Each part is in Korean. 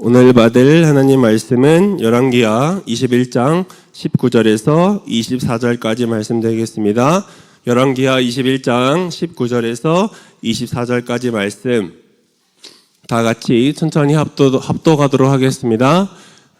오늘 받을 하나님 말씀은 열왕기하 21장 19절에서 24절까지 말씀 되겠습니다. 열왕기하 21장 19절에서 24절까지 말씀 다 같이 천천히 합독하도록 하겠습니다.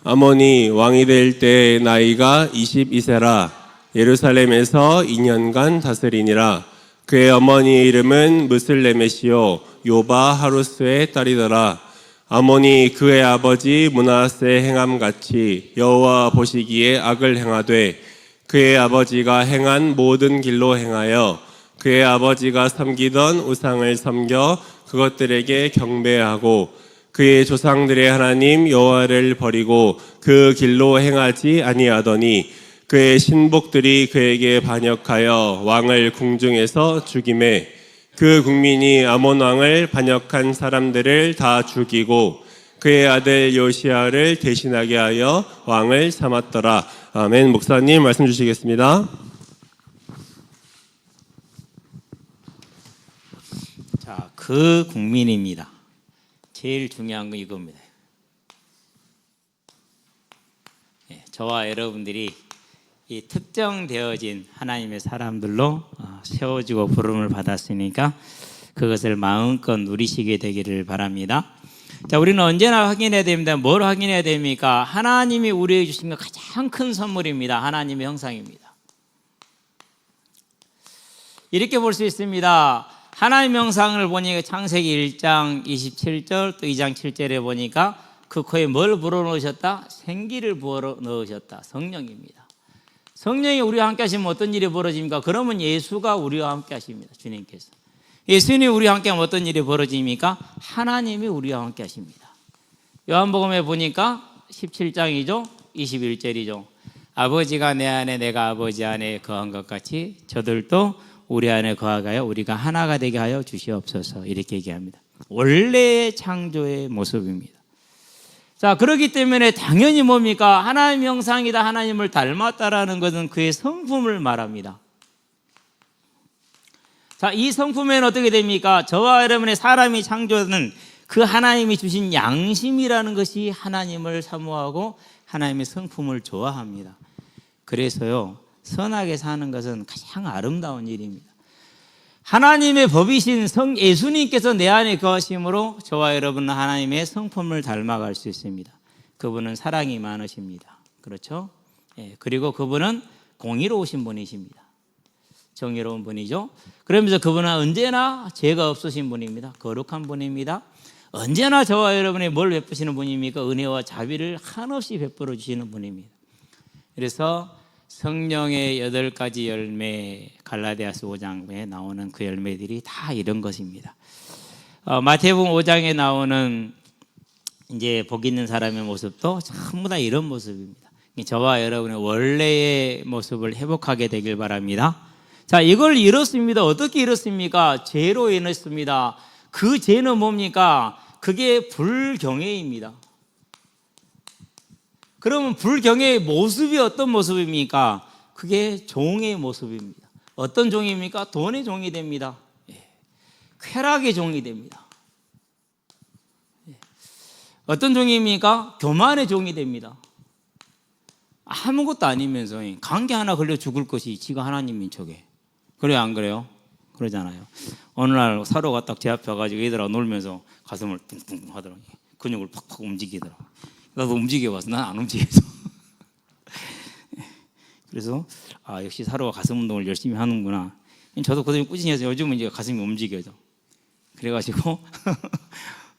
아몬이 왕이 될 때 나이가 22세라 예루살렘에서 2년간 다스리니라. 그의 어머니의 이름은 무슬레메시요 요바 하루스의 딸이더라. 아몬이 그의 아버지 므낫세의 행함같이 여호와 보시기에 악을 행하되 그의 아버지가 행한 모든 길로 행하여 그의 아버지가 섬기던 우상을 섬겨 그것들에게 경배하고 그의 조상들의 하나님 여호와를 버리고 그 길로 행하지 아니하더니 그의 신복들이 그에게 반역하여 왕을 궁중에서 죽이매 그 국민이 아몬 왕을 반역한 사람들을 다 죽이고 그의 아들 요시야를 대신하게 하여 왕을 삼았더라. 아멘. 목사님 말씀 주시겠습니다. 자, 그 국민입니다. 제일 중요한 건 이겁니다. 저와 여러분들이 이 특정되어진 하나님의 사람들로 세워지고 부름을 받았으니까 그것을 마음껏 누리시게 되기를 바랍니다. 자, 우리는 언제나 확인해야 됩니다. 뭘 확인해야 됩니까? 하나님이 우리에게 주신 것 가장 큰 선물입니다. 하나님의 형상입니다. 이렇게 볼 수 있습니다. 하나님의 형상을 보니까 창세기 1장 27절 또 2장 7절에 보니까 그 코에 뭘 불어넣으셨다? 생기를 불어넣으셨다. 성령입니다. 성령이 우리와 함께 하시면 어떤 일이 벌어집니까? 그러면 예수가 우리와 함께 하십니다. 주님께서. 예수님이 우리와 함께 하면 어떤 일이 벌어집니까? 하나님이 우리와 함께 하십니다. 요한복음에 보니까 17장이죠. 21절이죠. 아버지가 내 안에 내가 아버지 안에 거한 것 같이 저들도 우리 안에 거하여 우리가 하나가 되게 하여 주시옵소서. 이렇게 얘기합니다. 원래의 창조의 모습입니다. 자, 그렇기 때문에 당연히 뭡니까? 하나님 형상이다, 하나님을 닮았다라는 것은 그의 성품을 말합니다. 자, 이 성품에는 어떻게 됩니까? 저와 여러분의 사람이 창조는 그 하나님이 주신 양심이라는 것이 하나님을 사모하고 하나님의 성품을 좋아합니다. 그래서요, 선하게 사는 것은 가장 아름다운 일입니다. 하나님의 법이신 성 예수님께서 내 안에 거하심으로 저와 여러분은 하나님의 성품을 닮아갈 수 있습니다. 그분은 사랑이 많으십니다. 그렇죠? 그리고 그분은 공의로우신 분이십니다. 정의로운 분이죠. 그러면서 그분은 언제나 죄가 없으신 분입니다. 거룩한 분입니다. 언제나 저와 여러분이 뭘 베푸시는 분입니까? 은혜와 자비를 한없이 베풀어 주시는 분입니다. 그래서 성령의 8가지 열매, 갈라디아서 5장에 나오는 그 열매들이 다 이런 것입니다. 마태복음 5장에 나오는 이제 복 있는 사람의 모습도 전부 다 이런 모습입니다. 저와 여러분의 원래의 모습을 회복하게 되길 바랍니다. 자, 이걸 잃었습니다. 어떻게 잃었습니까? 죄로 인했습니다. 그 죄는 뭡니까? 그게 불경외입니다. 그러면 불경외의 모습이 어떤 모습입니까? 그게 종의 모습입니다. 어떤 종입니까? 돈의 종이 됩니다. 쾌락의 종이 됩니다. 어떤 종입니까? 교만의 종이 됩니다. 아무것도 아니면서 감기 하나 걸려 죽을 것이 지가 하나님인 척에. 그래요, 안 그래요? 그러잖아요. 어느 날 사로가 딱 제 앞에 와가지고 애들하고 놀면서 가슴을 뚱뚱 하더라고요. 근육을 팍팍 움직이더라고요. 나도 움직여봤어. 난 안 움직여서. 그래서 역시 사로가 가슴 운동을 열심히 하는구나. 저도 그동안 꾸준히 해서 요즘은 이제 가슴이 움직여져. 그래가지고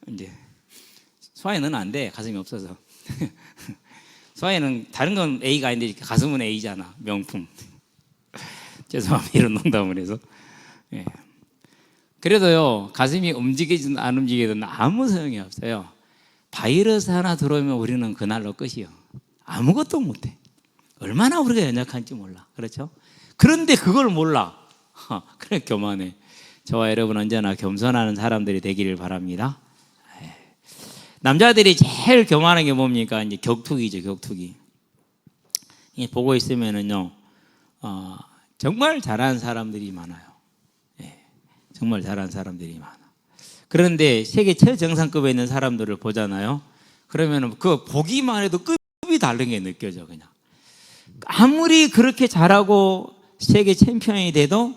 이제 소아에는 안 돼. 가슴이 없어서. 소아에는 다른 건 A가 아닌데 가슴은 A잖아. 명품. 죄송합니다. 이런 농담을 해서. 그래도요, 가슴이 움직이든 안 움직이든 아무 소용이 없어요. 바이러스 하나 들어오면 우리는 그날로 끝이요. 아무것도 못해. 얼마나 우리가 연약한지 몰라. 그렇죠? 그런데 그걸 몰라. 그래, 교만해. 저와 여러분 언제나 겸손하는 사람들이 되기를 바랍니다. 남자들이 제일 교만한 게 뭡니까? 이제 격투기죠, 격투기. 보고 있으면은요, 정말 잘하는 사람들이 많아요. 정말 잘하는 사람들이 많아. 그런데 세계 최정상급에 있는 사람들을 보잖아요. 그러면은 그 보기만 해도 급이 다른 게 느껴져. 그냥 아무리 그렇게 잘하고 세계 챔피언이 돼도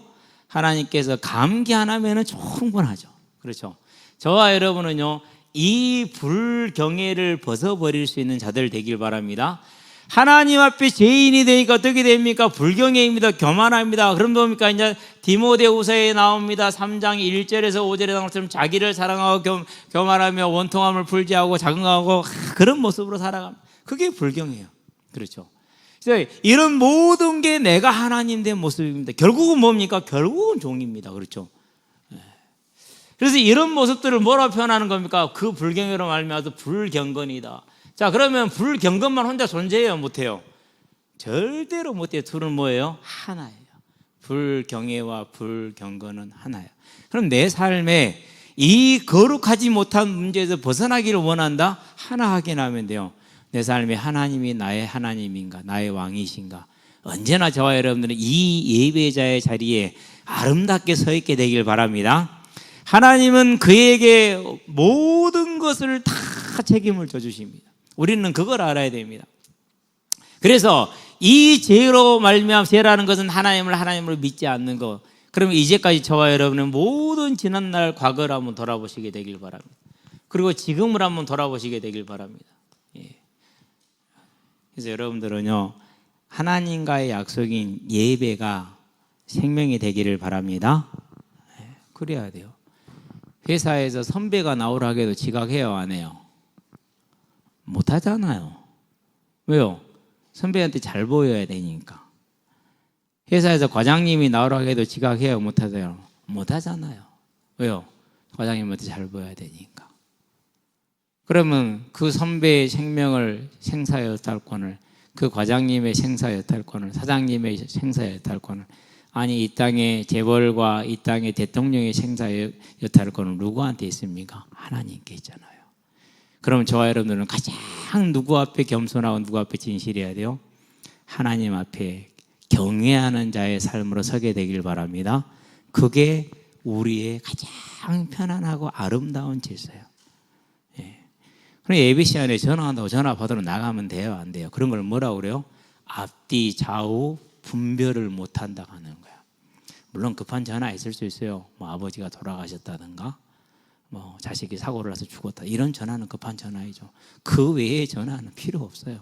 하나님께서 감기 하나면은 충분하죠. 그렇죠? 저와 여러분은요, 이 불경외를 벗어버릴 수 있는 자들 되길 바랍니다. 하나님 앞에 죄인이 되니까 어떻게 됩니까? 불경외입니다. 교만합니다. 그럼 뭡니까? 이제 디모데후서에 나옵니다. 3장 1절에서 5절에 나온 것처럼 자기를 사랑하고 교만하며 원통함을 풀지하고 자긍하고 그런 모습으로 살아갑니다. 그게 불경외예요. 그렇죠? 그래서 이런 모든 게 내가 하나님 된 모습입니다. 결국은 뭡니까? 결국은 종입니다. 그렇죠? 그래서 이런 모습들을 뭐라 표현하는 겁니까? 그 불경외로 말미암아서 불경건이다. 자, 그러면 불경건만 혼자 존재해요? 못해요? 절대로 못해요. 둘은 뭐예요? 하나예요. 불경외와 불경건은 하나예요. 그럼 내 삶에 이 거룩하지 못한 문제에서 벗어나기를 원한다? 하나 확인하면 돼요. 내 삶에 하나님이 나의 하나님인가, 나의 왕이신가. 언제나 저와 여러분들은 이 예배자의 자리에 아름답게 서 있게 되길 바랍니다. 하나님은 그에게 모든 것을 다 책임을 져주십니다. 우리는 그걸 알아야 됩니다. 그래서 이 죄로 말미암아 죄라는 것은 하나님을 믿지 않는 것. 그러면 이제까지 저와 여러분은 모든 지난날 과거를 한번 돌아보시게 되길 바랍니다. 그리고 지금을 한번 돌아보시게 되길 바랍니다. 예. 그래서 여러분들은요, 하나님과의 약속인 예배가 생명이 되기를 바랍니다. 예. 그래야 돼요. 회사에서 선배가 나오라고 해도 지각해요, 안 해요? 못하잖아요. 왜요? 선배한테 잘 보여야 되니까. 회사에서 과장님이 나오라고 해도 지각해요, 못하세요? 못하잖아요. 왜요? 과장님한테 잘 보여야 되니까. 그러면 그 선배의 생명을 생사 여탈권을, 그 과장님의 생사 여탈권을, 사장님의 생사 여탈권을, 아니 이 땅의 재벌과 이 땅의 대통령의 생사 여탈권은 누구한테 있습니까? 하나님께 있잖아요. 그럼 저와 여러분들은 가장 누구 앞에 겸손하고 누구 앞에 진실해야 돼요? 하나님 앞에 경외하는 자의 삶으로 서게 되길 바랍니다. 그게 우리의 가장 편안하고 아름다운 질서예요. 예. 그럼 예배 시간에 전화한다고 전화 받으러 나가면 돼요, 안 돼요? 그런 걸 뭐라고 그래요? 앞뒤 좌우 분별을 못한다 하는 거야. 물론 급한 전화 있을 수 있어요. 뭐 아버지가 돌아가셨다든가, 뭐 자식이 사고를 나서 죽었다, 이런 전화는 급한 전화이죠. 그 외의 전화는 필요 없어요.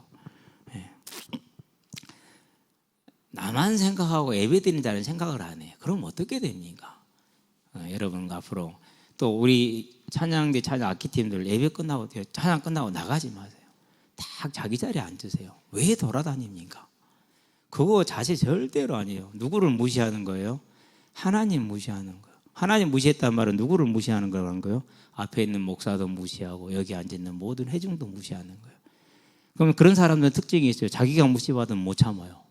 예. 나만 생각하고 예배드린다는 생각을 안 해요. 그럼 어떻게 됩니까? 여러분 앞으로 또 우리 찬양대 찬양 악기팀들 예배 끝나고 찬양 끝나고 나가지 마세요. 딱 자기 자리에 앉으세요. 왜 돌아다닙니까? 그거 자세 절대로 아니에요. 누구를 무시하는 거예요? 하나님 무시하는 거예요. 하나님 무시했단 말은 누구를 무시하는 거라는 거예요? 앞에 있는 목사도 무시하고 여기 앉아있는 모든 회중도 무시하는 거예요. 그러면 그런 사람들은 특징이 있어요. 자기가 무시받으면 못 참아요.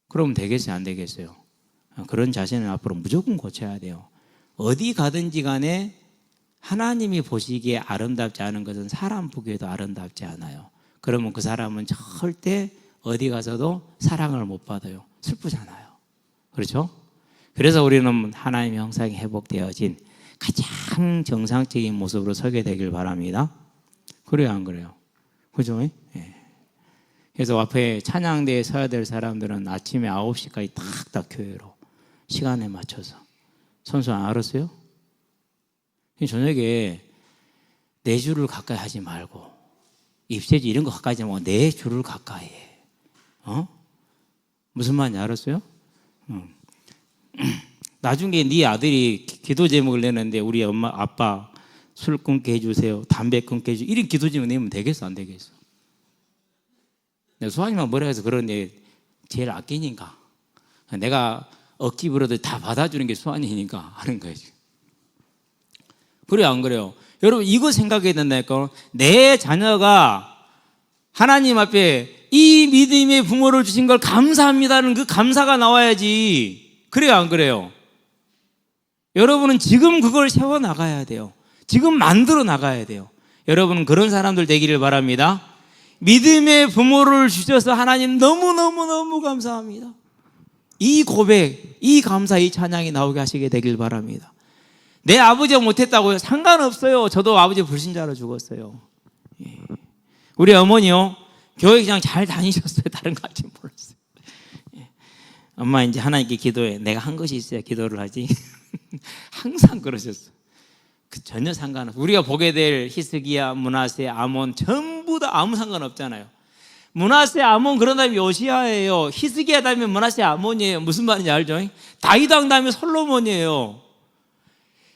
그러면 되겠어요? 안 되겠어요? 그런 자세는 앞으로 무조건 고쳐야 돼요. 어디 가든지 간에 하나님이 보시기에 아름답지 않은 것은 사람 보기에도 아름답지 않아요. 그러면 그 사람은 절대 어디 가서도 사랑을 못 받아요. 슬프잖아요. 그렇죠? 그래서 우리는 하나님의 형상이 회복되어진 가장 정상적인 모습으로 서게 되길 바랍니다. 그래요, 안 그래요? 그죠? 예. 그래서 앞에 찬양대에 서야 될 사람들은 아침에 9시까지 딱 교회로 시간에 맞춰서. 선수 안 알았어요? 저녁에 내 줄을 가까이 하지 말고, 입세지 이런 거 가까이 하지 말고 내 줄을 가까이 해. 무슨 말인지 알았어요? 나중에 네 아들이 기도 제목을 내는데 우리 엄마 아빠 술 끊게 해주세요, 담배 끊게 해주세요, 이런 기도 제목 내면 되겠어, 안 되겠어? 내가 수아님만 뭐라 해서 그런데 제일 아끼니까, 내가 억지 부려도 다 받아주는 게 수아님이니까 하는 거예요. 그래요, 안 그래요? 여러분 이거 생각해야 된다니까. 내 자녀가 하나님 앞에 이 믿음의 부모를 주신 걸 감사합니다는 그 감사가 나와야지. 그래요, 안 그래요? 여러분은 지금 그걸 세워나가야 돼요. 지금 만들어 나가야 돼요. 여러분은 그런 사람들 되기를 바랍니다. 믿음의 부모를 주셔서 하나님 너무너무너무 감사합니다. 이 고백, 이 감사, 이 찬양이 나오게 하시게 되길 바랍니다. 내 아버지가 못했다고요? 상관없어요. 저도 아버지 불신자로 죽었어요. 우리 어머니요, 교회 그냥 잘 다니셨어요. 다른 거 할지 몰랐어요. 예. 엄마 이제 하나님께 기도해. 내가 한 것이 있어야 기도를 하지. 항상 그러셨어요. 전혀 상관없어요. 우리가 보게 될 히스기야, 므낫세, 아몬 전부 다 아무 상관없잖아요. 므낫세, 아몬 그런 다음에 요시야예요. 히스기야 다음에 므낫세, 아몬이에요. 무슨 말인지 알죠? 다윗 왕 다음에 솔로몬이에요.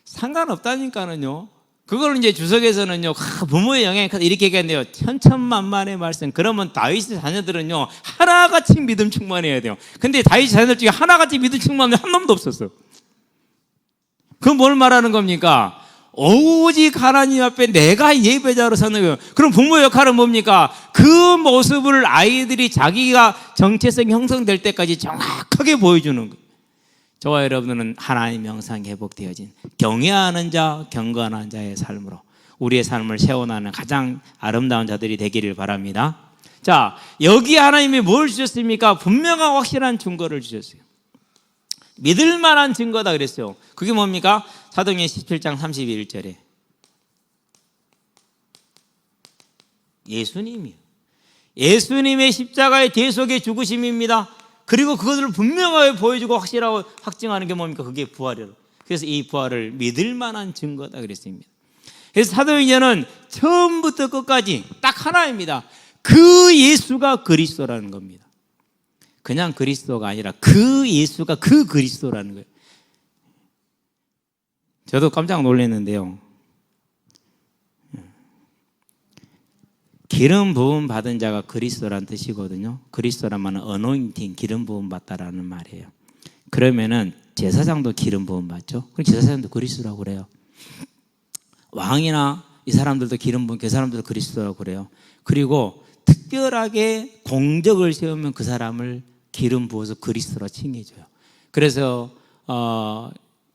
상관없다니까는요. 그걸 이제 주석에서는요, 부모의 영향이 커서 이렇게 얘기했는데요. 천천만만의 말씀. 그러면 다윗의 자녀들은요, 하나같이 믿음 충만해야 돼요. 근데 다윗 자녀들 중에 하나같이 믿음 충만한 한 놈도 없었어. 그건 뭘 말하는 겁니까? 오직 하나님 앞에 내가 예배자로 서는 거예요. 그럼 부모 역할은 뭡니까? 그 모습을 아이들이 자기가 정체성이 형성될 때까지 정확하게 보여주는 거예요. 저와 여러분은 하나님의 형상이 회복되어진 경외하는 자, 경건한 자의 삶으로 우리의 삶을 세워나가는 가장 아름다운 자들이 되기를 바랍니다. 자, 여기 하나님이 뭘 주셨습니까? 분명하고 확실한 증거를 주셨어요. 믿을 만한 증거다 그랬어요. 그게 뭡니까? 사도행전 17장 31절에 예수님이요. 예수님의 십자가의 대속의 죽으심입니다. 그리고 그것을 분명하게 보여주고 확실하고 확증하는 게 뭡니까? 그게 부활이에요. 그래서 이 부활을 믿을 만한 증거다 그랬습니다. 그래서 사도행전은 처음부터 끝까지 딱 하나입니다. 그 예수가 그리스도라는 겁니다. 그냥 그리스도가 아니라 그 예수가 그 그리스도라는 거예요. 저도 깜짝 놀랐는데요. 기름 부음 받은 자가 그리스도란 뜻이거든요. 그리스도란 말은 어노인팅, 기름 부음 받다라는 말이에요. 그러면은 제사장도 기름 부음 받죠. 그럼 제사장도 그리스도라고 그래요. 왕이나 이 사람들도 기름 부음, 그 사람들도 그리스도라고 그래요. 그리고 특별하게 공적을 세우면 그 사람을 기름 부어서 그리스도라 칭해줘요. 그래서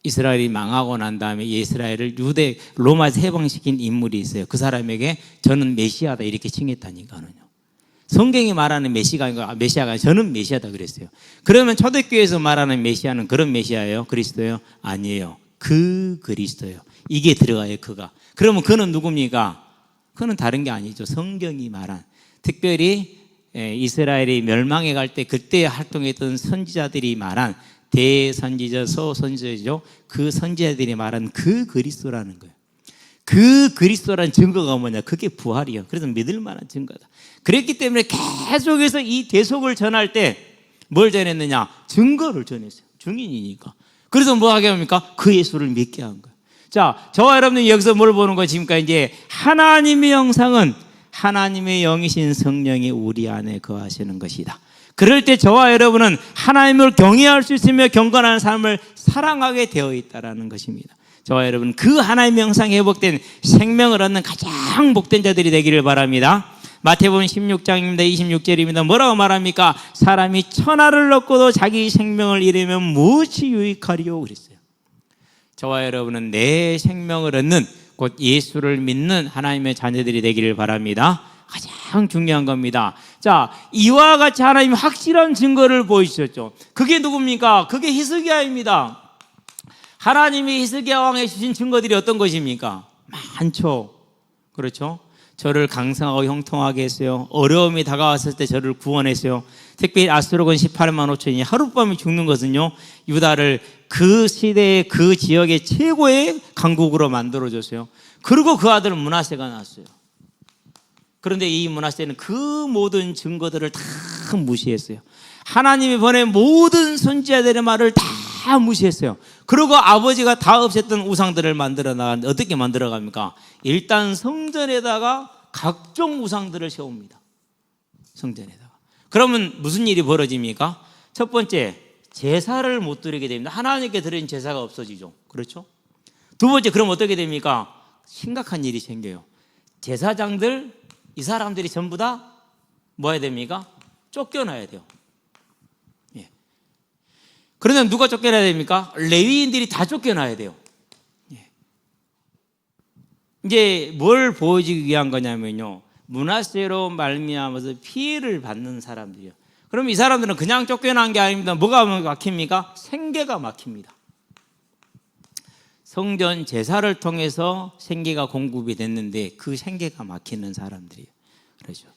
이스라엘이 망하고 난 다음에 이스라엘을 유대 로마에서 해방시킨 인물이 있어요. 그 사람에게 저는 메시아다 이렇게 칭했다니까요. 성경이 말하는 메시아가 아니라 저는 메시아다 그랬어요. 그러면 초대교회에서 말하는 메시아는 그런 메시아예요? 그리스도예요? 아니에요. 그 그리스도예요. 이게 들어가요. 그가. 그러면 그는 누굽니까? 그는 다른 게 아니죠. 성경이 말한, 특별히 이스라엘이 멸망해 갈 때 그때 활동했던 선지자들이 말한 대선지자, 소선지자죠. 그 선지자들이 말한 그 그리스도라는 거예요. 그 그리스도라는 증거가 뭐냐? 그게 부활이에요. 그래서 믿을 만한 증거다. 그랬기 때문에 계속해서 이 대속을 전할 때 뭘 전했느냐? 증거를 전했어요. 증인이니까. 그래서 뭐 하게 합니까? 그 예수를 믿게 한 거예요. 자, 저와 여러분이 여기서 뭘 보는 거예요? 지금까지 이제 하나님의 형상은 하나님의 영이신 성령이 우리 안에 거하시는 것이다. 그럴 때 저와 여러분은 하나님을 경외할 수 있으며 경건한 삶을 사랑하게 되어 있다는 것입니다. 저와 여러분 그 하나님의 형상에 회복된 생명을 얻는 가장 복된 자들이 되기를 바랍니다. 마태복음 16장입니다. 26절입니다. 뭐라고 말합니까? 사람이 천하를 얻고도 자기 생명을 잃으면 무엇이 유익하리요? 그랬어요. 저와 여러분은 내 생명을 얻는 곧 예수를 믿는 하나님의 자녀들이 되기를 바랍니다. 가장 중요한 겁니다. 자, 이와 같이 하나님이 확실한 증거를 보여주셨죠. 그게 누굽니까? 그게 히스기야입니다. 하나님이 히스기야 왕에 주신 증거들이 어떤 것입니까? 많죠. 그렇죠? 저를 강성하고 형통하게 했어요. 어려움이 다가왔을 때 저를 구원했어요. 특별히 아수르군 18만 5천이 하룻밤에 죽는 것은요, 유다를 그 시대의 그 지역의 최고의 강국으로 만들어줬어요. 그리고 그 아들 므낫세가 나왔어요. 그런데 이 므낫세는 그 모든 증거들을 다 무시했어요. 하나님이 보낸 모든 선지자들의 말을 다 무시했어요. 그리고 아버지가 다 없앴던 우상들을 만들어 나가는데 어떻게 만들어 갑니까? 일단 성전에다가 각종 우상들을 세웁니다. 성전에다가. 그러면 무슨 일이 벌어집니까? 첫 번째, 제사를 못 드리게 됩니다. 하나님께 드린 제사가 없어지죠. 그렇죠? 두 번째, 그럼 어떻게 됩니까? 심각한 일이 생겨요. 제사장들, 이 사람들이 전부 다 뭐 해야 됩니까? 쫓겨나야 돼요. 예. 그러면 누가 쫓겨나야 됩니까? 레위인들이 다 쫓겨나야 돼요. 예. 이제 뭘 보여주기 위한 거냐면요, 므낫세로 말미암아서 피해를 받는 사람들이요. 그럼 이 사람들은 그냥 쫓겨난 게 아닙니다. 뭐가 막힙니까? 생계가 막힙니다. 성전 제사를 통해서 생계가 공급이 됐는데 그 생계가 막히는 사람들이에요. 그렇죠.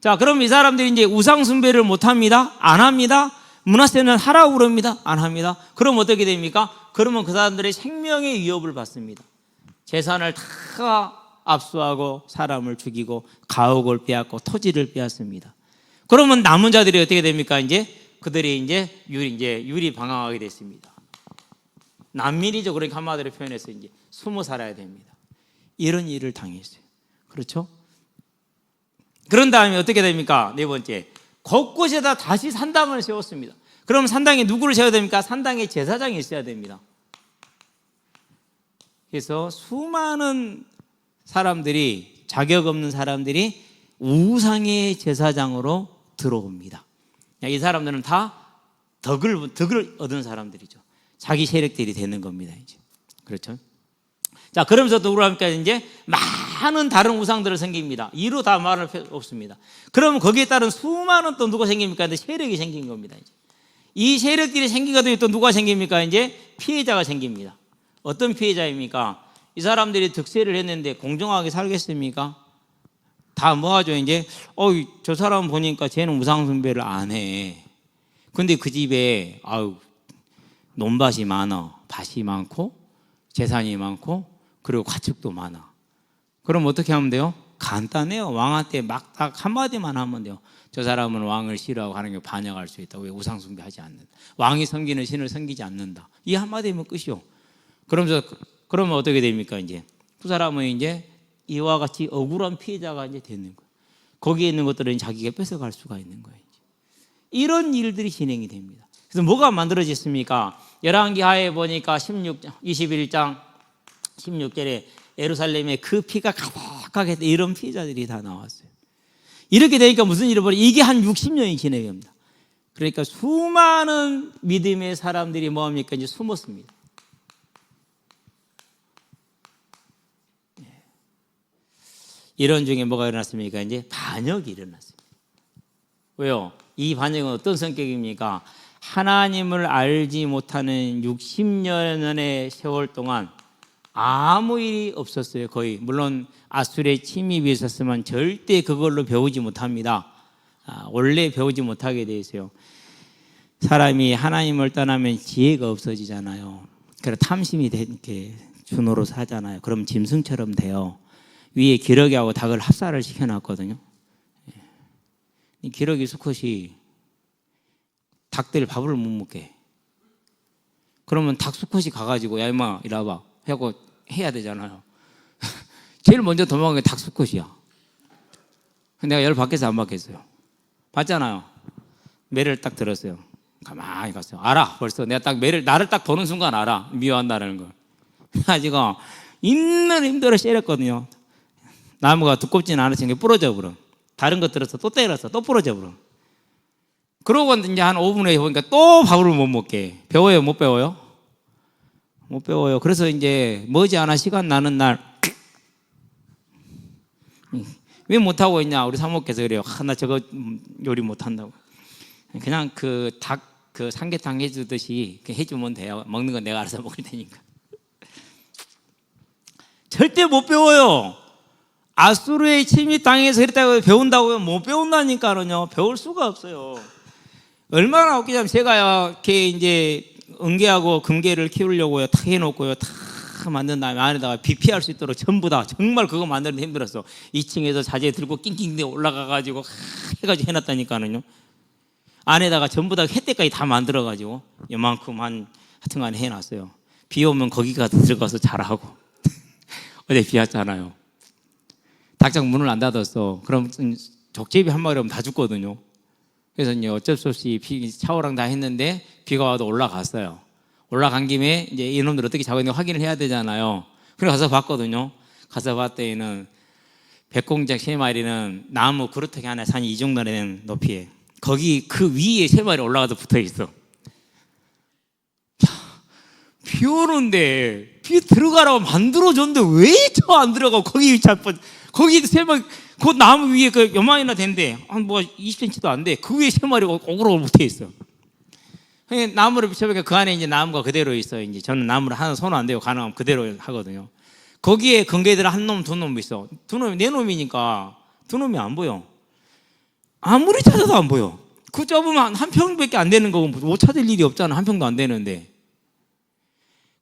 자, 그럼 이 사람들이 이제 우상 숭배를 못 합니다. 안 합니다. 므낫세는 하라고 그럽니다. 안 합니다. 그럼 어떻게 됩니까? 그러면 그 사람들의 생명의 위협을 받습니다. 재산을 다 압수하고 사람을 죽이고 가옥을 빼앗고 토지를 빼앗습니다. 그러면 남은 자들이 어떻게 됩니까? 이제 그들이 이제 유리 방황하게 됐습니다. 난민이죠. 그러니까 한마디로 표현해서 이제 숨어 살아야 됩니다. 이런 일을 당했어요. 그렇죠? 그런 다음에 어떻게 됩니까? 네 번째, 곳곳에다 다시 산당을 세웠습니다. 그럼 산당에 누구를 세워야 됩니까? 산당에 제사장이 있어야 됩니다. 그래서 수많은 사람들이, 자격 없는 사람들이 우상의 제사장으로 들어옵니다. 이 사람들은 다 덕을 얻은 사람들이죠. 자기 세력들이 되는 겁니다. 이제. 그렇죠? 자, 그러면서 또 그러니까 이제 많은 다른 우상들을 생깁니다. 이로 다 말할 필요 없습니다. 그러면 거기에 따른 수많은 또 누가 생깁니까? 이제 세력이 생긴 겁니다. 이제. 이 세력들이 생기거든요. 또 누가 생깁니까? 이제 피해자가 생깁니다. 어떤 피해자입니까? 이 사람들이 득세를 했는데 공정하게 살겠습니까? 다 뭐하죠? 이제 저 사람 보니까 쟤는 우상 숭배를 안 해. 근데 그 집에 논밭이 많아, 밭이 많고 재산이 많고 그리고 가축도 많아. 그럼 어떻게 하면 돼요? 간단해요. 왕한테 막 딱 한마디만 하면 돼요. 저 사람은 왕을 싫어하고 하는 게 반역할 수 있다. 왜 우상 숭배하지 않는다. 왕이 섬기는 신을 섬기지 않는다. 이 한마디면 끝이요. 그러면 어떻게 됩니까? 이제 그 사람은 이제 이와 같이 억울한 피해자가 이제 되는 거예요. 거기에 있는 것들은 자기가 뺏어갈 수가 있는 거예요. 이런 일들이 진행이 됩니다. 그래서 뭐가 만들어졌습니까? 열왕기하에 보니까 21장 16절에 예루살렘에 그 피가 가득하게 이런 피해자들이 다 나왔어요. 이렇게 되니까 무슨 일이 벌어요? 이게 한 60년이 진행됩니다. 그러니까 수많은 믿음의 사람들이 뭐합니까? 이제 숨었습니다. 이런 중에 뭐가 일어났습니까? 이제 반역이 일어났습니다. 왜요? 이 반역은 어떤 성격입니까? 하나님을 알지 못하는 60년의 세월 동안 아무 일이 없었어요. 거의. 물론 아수르의 침입이 있었으면 절대 그걸로 배우지 못합니다. 원래 배우지 못하게 돼 있어요. 사람이 하나님을 떠나면 지혜가 없어지잖아요. 그래서 탐심이 이렇게 준호로 사잖아요. 그럼 짐승처럼 돼요. 위에 기러기하고 닭을 합사를 시켜놨거든요. 이 기러기 수컷이 닭들 밥을 못 먹게. 그러면 닭 수컷이 가가지고 야 임마 이리 와봐 하고 해야 되잖아요. 제일 먼저 도망간 게 닭 수컷이야. 내가 열 받겠어 안 받겠어요? 받잖아요. 매를 딱 들었어요. 가만히 갔어요. 알아 벌써 내가 딱 나를 딱 보는 순간 알아 미워한다는 걸. 그래가지고 있는 힘들어 때렸거든요. 나무가 두껍지는 않았으니까 부러져 버려. 다른 것 들어서 또 때렸어. 또 부러져 버려. 그러고 이제 한 5분 후에 보니까 또 밥을 못 먹게. 배워요? 못 배워요? 못 배워요. 그래서 이제 머지않아 시간 나는 날 왜 못하고 있냐? 우리 사모께서 그래요. 나 저거 요리 못한다고. 그냥 그 닭 그 삼계탕 해주듯이 해주면 돼요. 먹는 건 내가 알아서 먹을 테니까. 절대 못 배워요. 아수르의 침입 당해서 그랬다고 배운다고요? 못 배운다니까요. 배울 수가 없어요. 얼마나 웃기냐면 제가 이렇게 이제 은계하고 금계를 키우려고요. 탁 해놓고요. 탁 만든 다음에 안에다가 비 피할 수 있도록 전부 다 정말 그거 만드는 데 힘들었어. 2층에서 자재 들고 낑낑 올라가가지고 해가지고 해놨다니까요. 안에다가 전부 다 햇대까지 다 만들어가지고 이만큼 하여튼간 해놨어요. 비 오면 거기 가서 들어가서 자라고. 어제 비 왔잖아요. 닭장 문을 안 닫았어. 그럼 족제비 한 마리 오면 다 죽거든요. 그래서 이제 어쩔 수 없이 샤워랑 다 했는데 비가 와도 올라갔어요. 올라간 김에 이제 이놈들 어떻게 자고 있는지 확인을 해야 되잖아요. 그래서 가서 봤거든요. 가서 봤더니는 백공작 3마리는 나무 그루터기 하나에 산이 이 정도 되는 높이에 거기 그 위에 3마리 올라가서 붙어 있어. 비 오는데 비 들어가라고 만들어줬는데 왜 저 안 들어가고 거기 거기 3마리 그 나무 위에 그 요만이나 된대 한 뭐 20cm도 안 돼. 그 위에 3마리가 오그라고 붙어 있어. 나무를 비춰보니까 그 안에 이제 나무가 그대로 있어요. 이제 저는 나무를 하나 손 안 대고 가능하면 그대로 하거든요. 거기에 건개들 한 놈, 두 놈 있어. 두 놈이 네 놈이니까 두 놈이 안 보여. 아무리 찾아도 안 보여. 그 좁으면 한 평밖에 안 되는 거고 못 찾을 일이 없잖아. 한 평도 안 되는데.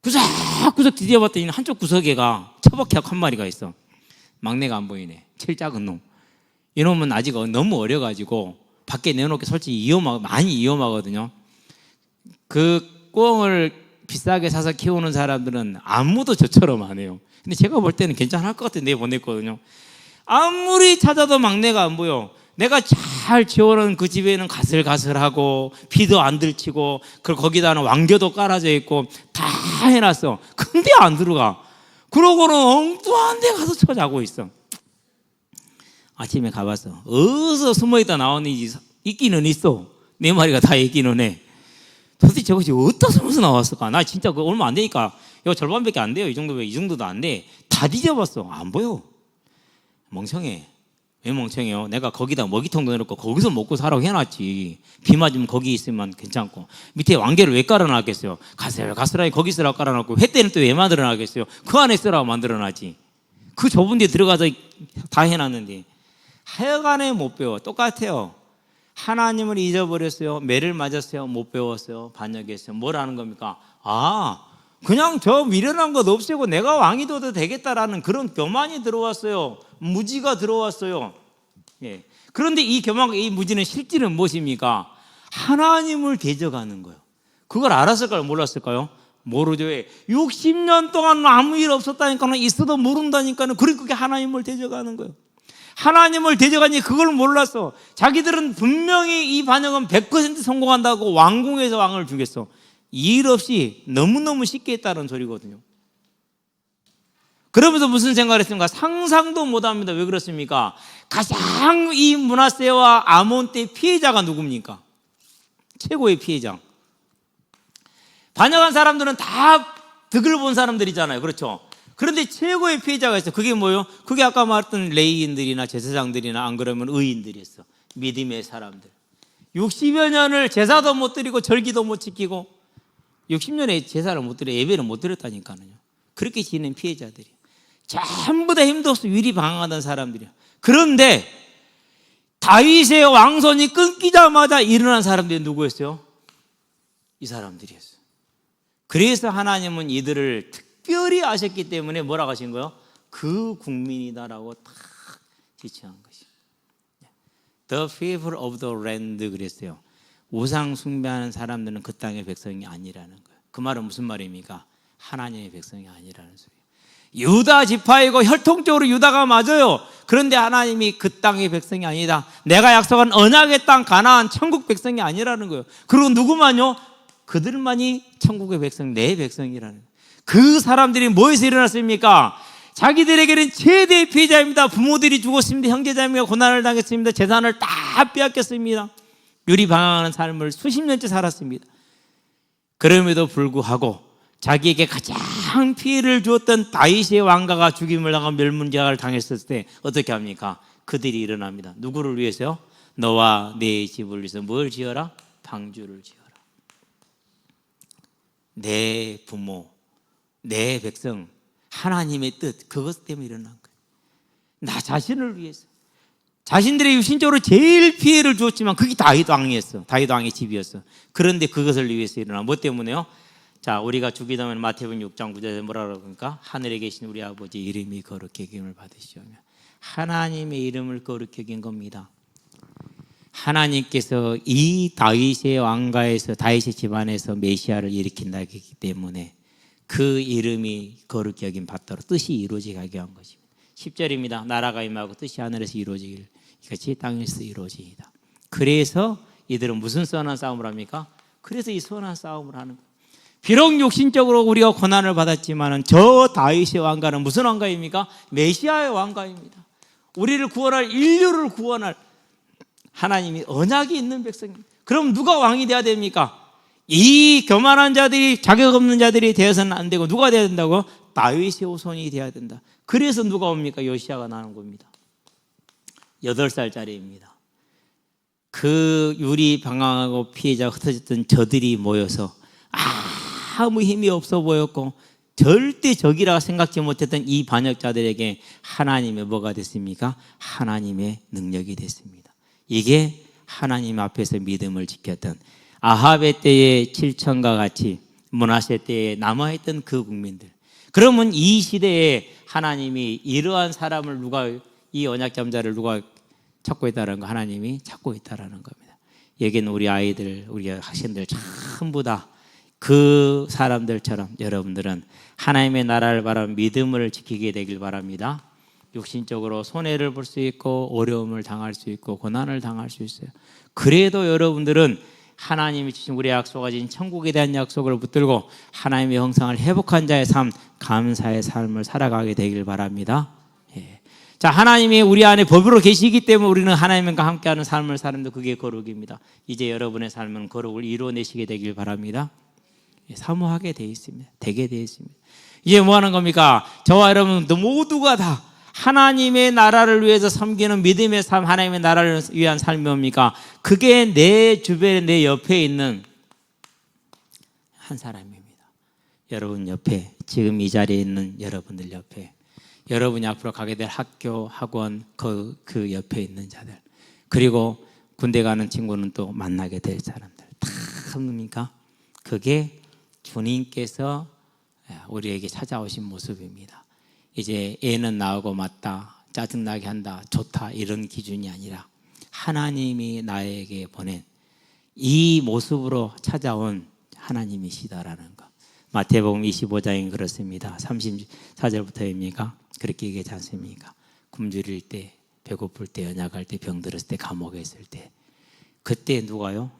구석구석 뒤져봤더니 한쪽 구석에가 처박혀갖고 한 마리가 있어. 막내가 안 보이네. 제일 작은 놈. 이놈은 아직 너무 어려가지고 밖에 내놓기 솔직히 많이 위험하거든요. 그 꿩을 비싸게 사서 키우는 사람들은 아무도 저처럼 안 해요. 근데 제가 볼 때는 괜찮을 것 같은데 보냈거든요. 아무리 찾아도 막내가 안 보여. 내가 잘 지어놓은 그 집에는 가슬가슬하고 비도 안 들치고 거기다는 왕겨도 깔아져 있고 다 해놨어. 근데 안 들어가. 그러고는 엉뚱한 데 가서 자고 있어. 아침에 가봤어. 어디서 숨어있다 나오는지 있기는 있어. 네 마리가 다 있기는 해. 도대체 저것이 어디다 숨어서 나왔을까? 나 진짜 그거 얼마 안 되니까 이거 절반밖에 안 돼요. 이 정도도 안 돼. 다 뒤져봤어. 안 보여. 멍청해. 왜 멍청해요? 내가 거기다 먹이통도 넣어놓고 거기서 먹고 살라고 해놨지. 비 맞으면 거기 있으면 괜찮고. 밑에 왕개를 왜 깔아놨겠어요? 가스라이 거기 쓰라고 깔아놨고 회 때는 또 왜 만들어놨겠어요? 그 안에 쓰라고 만들어놨지. 그 좁은 데 들어가서 다 해놨는데 하여간에 못 배워. 똑같아요. 하나님을 잊어버렸어요. 매를 맞았어요. 못 배웠어요. 반역했어요. 뭐라는 겁니까? 그냥 저 미련한 것 없애고 내가 왕이 돼도 되겠다라는 그런 교만이 들어왔어요. 무지가 들어왔어요. 예. 그런데 이 교만과 이 무지는 실질은 무엇입니까? 하나님을 대적하는 거예요. 그걸 알았을까요? 몰랐을까요? 모르죠. 60년 동안 아무 일 없었다니까는 있어도 모른다니까는 그게 하나님을 대적하는 거예요. 하나님을 대적하니 그걸 몰랐어. 자기들은 분명히 이 반역은 100% 성공한다고 왕궁에서 왕을 주겠어. 일 없이 너무너무 쉽게 했다는 소리거든요. 그러면서 무슨 생각을 했습니까? 상상도 못합니다. 왜 그렇습니까? 가장 이 므낫세와 아몬 때 피해자가 누굽니까? 최고의 피해자. 반역한 사람들은 다 득을 본 사람들이잖아요. 그렇죠? 그런데 최고의 피해자가 있어요. 그게 뭐예요? 그게 아까 말했던 레위인들이나 제사장들이나 안 그러면 의인들이었어. 믿음의 사람들. 60여 년을 제사도 못 드리고 절기도 못 지키고 60년에 제사를 못 드려 예배를 못 드렸다니까요. 그렇게 지는 피해자들이 전부 다 힘도 없어 위리방황하던 사람들이야. 그런데 다윗의 왕손이 끊기자마자 일어난 사람들이 누구였어요? 이 사람들이었어요. 그래서 하나님은 이들을 특별히 아셨기 때문에 뭐라고 하신 거예요? 그 국민이다라고 딱 지칭한 것이. The people of the land 그랬어요. 우상 숭배하는 사람들은 그 땅의 백성이 아니라는 거예요. 그 말은 무슨 말입니까? 하나님의 백성이 아니라는 소리예요. 유다 지파이고 혈통적으로 유다가 맞아요. 그런데 하나님이 그 땅의 백성이 아니다. 내가 약속한 언약의 땅 가나안 천국 백성이 아니라는 거예요. 그리고 누구만요? 그들만이 천국의 백성, 내 백성이라는 거예요. 그 사람들이 뭐에서 일어났습니까? 자기들에게는 최대의 피해자입니다. 부모들이 죽었습니다. 형제자매가 고난을 당했습니다. 재산을 다 빼앗겼습니다. 유리방황하는 삶을 수십 년째 살았습니다. 그럼에도 불구하고 자기에게 가장 피해를 주었던 다윗의 왕가가 죽임을 당하고 멸문제를 당했을 때 어떻게 합니까? 그들이 일어납니다. 누구를 위해서요? 너와 내 집을 위해서 뭘 지어라? 방주를 지어라. 내 부모, 내 백성, 하나님의 뜻, 그것 때문에 일어난 거예요. 나 자신을 위해서. 자신들의 유신적으로 제일 피해를 주었지만 그게 다윗 왕이었어. 다윗 왕의 집이었어. 그런데 그것을 위해서 일어나. 뭐 때문에요? 자, 우리가 주기도면 마태복음 6장 9절에 뭐라고 그러니까 하늘에 계신 우리 아버지 이름이 거룩히 여김을 받으시오며 하나님의 이름을 거룩히 여긴 겁니다. 하나님께서 이 다윗의 왕가에서 다윗의 집안에서 메시아를 일으킨다 했기 때문에 그 이름이 거룩히 여김 받도록 뜻이 이루어지게 하게 한 것입니다. 10절입니다. 나라가 임하고 뜻이 하늘에서 이루어지길 이같이 땅에서 이루어지이다. 그래서 이들은 무슨 선한 싸움을 합니까? 그래서 이 선한 싸움을 하는 거예요. 비록 육신적으로 우리가 고난을 받았지만 저 다윗의 왕가는 무슨 왕가입니까? 메시아의 왕가입니다. 우리를 구원할, 인류를 구원할 하나님이 언약이 있는 백성입니다. 그럼 누가 왕이 돼야 됩니까? 이 교만한 자들이, 자격 없는 자들이 되어서는 안 되고 누가 돼야 된다고? 다윗의 후손이 돼야 된다. 그래서 누가 옵니까? 요시야가 나는 겁니다. 8살짜리입니다. 그 유리 방황하고 피해자가 흩어졌던 저들이 모여서 아무 힘이 없어 보였고 절대 적이라 생각지 못했던 이 반역자들에게 하나님의 뭐가 됐습니까? 하나님의 능력이 됐습니다. 이게 하나님 앞에서 믿음을 지켰던 아합의 때의 7천과 같이 므낫세 때에 남아있던 그 국민들. 그러면 이 시대에 하나님이 이러한 사람을 이 언약 잠자를 누가 찾고 있다는 거? 하나님이 찾고 있다는 겁니다. 여기는 우리 아이들, 우리 학생들 전부 다 그 사람들처럼 여러분들은 하나님의 나라를 바라는 믿음을 지키게 되길 바랍니다. 육신적으로 손해를 볼 수 있고 어려움을 당할 수 있고 고난을 당할 수 있어요. 그래도 여러분들은 하나님이 주신 우리 약속하신 천국에 대한 약속을 붙들고 하나님의 형상을 회복한 자의 삶, 감사의 삶을 살아가게 되길 바랍니다. 예. 자, 하나님이 우리 안에 법으로 계시기 때문에 우리는 하나님과 함께하는 삶을 사는데 그게 거룩입니다. 이제 여러분의 삶은 거룩을 이루어내시게 되길 바랍니다. 예, 사모하게 되어 있습니다. 되게 되어 있습니다. 이제 뭐 하는 겁니까? 저와 여러분 모두가 다 하나님의 나라를 위해서 섬기는 믿음의 삶, 하나님의 나라를 위한 삶이 뭡니까? 그게 내 주변에, 내 옆에 있는 한 사람입니다. 여러분 옆에, 지금 이 자리에 있는 여러분들 옆에, 여러분이 앞으로 가게 될 학교, 학원, 그 옆에 있는 자들, 그리고 군대 가는 친구는 또 만나게 될 사람들, 다 뭡니까? 그게 주님께서 우리에게 찾아오신 모습입니다. 이제 애는 나오고 맞다, 짜증나게 한다, 좋다, 이런 기준이 아니라 하나님이 나에게 보낸 이 모습으로 찾아온 하나님이시다라는 것. 마태복음 25장에 그렇습니다. 34절부터입니까? 그렇게 얘기하지 않습니까? 굶주릴 때, 배고플 때, 연약할 때, 병들었을 때, 감옥에 있을 때, 그때 누가요?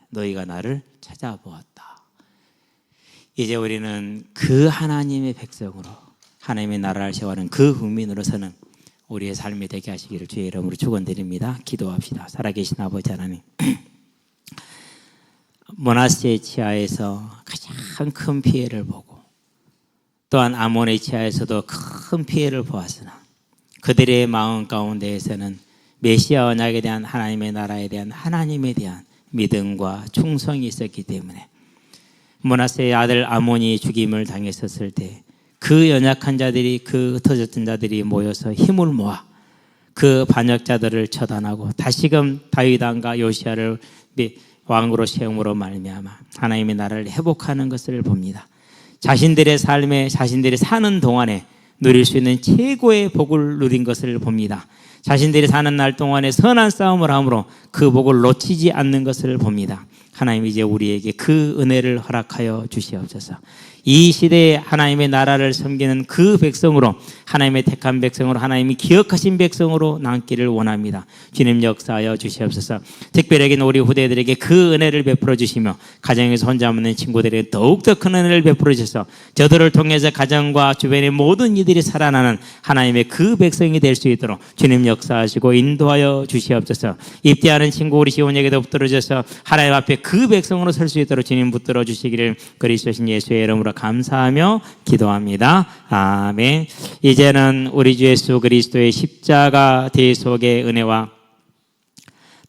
너희가 나를 찾아보았다. 이제 우리는 그 하나님의 백성으로 하나님의 나라를 세워가는 그 국민으로서는 우리의 삶이 되게 하시기를 주의 이름으로 축원드립니다. 기도합시다. 살아계신 아버지 하나님, 므낫세의 치하에서 가장 큰 피해를 보고 또한 아몬의 치하에서도 큰 피해를 보았으나 그들의 마음 가운데에서는 메시아 언약에 대한 하나님의 나라에 대한 하나님에 대한 믿음과 충성이 있었기 때문에 므낫세의 아들 아몬이 죽임을 당했었을 때 그 연약한 자들이, 그 흩어졌던 자들이 모여서 힘을 모아 그 반역자들을 처단하고 다시금 다윗 왕과 요시야를 왕으로 세움으로 말미암아 하나님의 나라를 회복하는 것을 봅니다. 자신들의 삶에, 자신들이 사는 동안에 누릴 수 있는 최고의 복을 누린 것을 봅니다. 자신들이 사는 날 동안에 선한 싸움을 함으로 그 복을 놓치지 않는 것을 봅니다. 하나님, 이제 우리에게 그 은혜를 허락하여 주시옵소서. 이 시대에 하나님의 나라를 섬기는 그 백성으로, 하나님의 택한 백성으로, 하나님이 기억하신 백성으로 남기를 원합니다. 주님 역사하여 주시옵소서. 특별하게 우리 후대들에게 그 은혜를 베풀어 주시며 가정에서 혼자 없는 친구들에게 더욱더 큰 은혜를 베풀어 주셔서 저들을 통해서 가정과 주변의 모든 이들이 살아나는 하나님의 그 백성이 될 수 있도록 주님 역사하시고 인도하여 주시옵소서. 입대하는 친구 우리 시온에게도 붙들어 주셔서 하나님 앞에 그 백성으로 설 수 있도록 주님 붙들어 주시기를 그리스도신 예수의 이름으로 감사하며 기도합니다. 아멘. 이제는 우리 주 예수 그리스도의 십자가 대속의 은혜와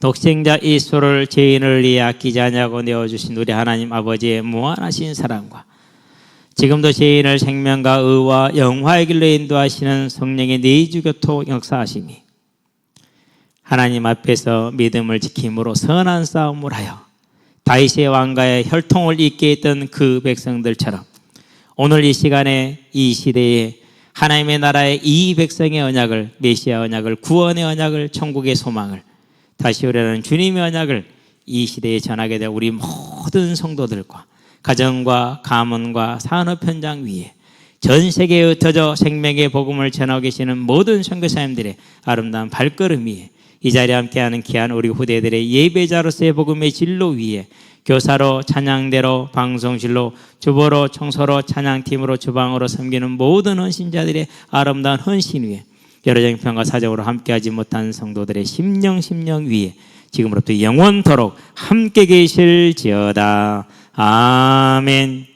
독생자 예수를 죄인을 위해 아끼지 아니하고 내어주신 우리 하나님 아버지의 무한하신 사랑과 지금도 죄인을 생명과 의와 영화의 길로 인도하시는 성령의 내주교토 역사하심이 하나님 앞에서 믿음을 지킴으로 선한 싸움을 하여 다윗의 왕가의 혈통을 잇게 했던 그 백성들처럼 오늘 이 시간에 이 시대에 하나님의 나라의 이 백성의 언약을, 메시아 언약을, 구원의 언약을, 천국의 소망을 다시 오려는 주님의 언약을 이 시대에 전하게 될 우리 모든 성도들과 가정과 가문과 산업 현장 위에 전 세계에 흩어져 생명의 복음을 전하고 계시는 모든 선교사님들의 아름다운 발걸음 위에 이 자리에 함께하는 귀한 우리 후대들의 예배자로서의 복음의 진로 위에 교사로, 찬양대로, 방송실로, 주보로, 청소로, 찬양팀으로, 주방으로 섬기는 모든 헌신자들의 아름다운 헌신 위에 여러 정평과 사적으로 함께하지 못한 성도들의 심령 위에 지금으로부터 영원토록 함께 계실지어다. 아멘.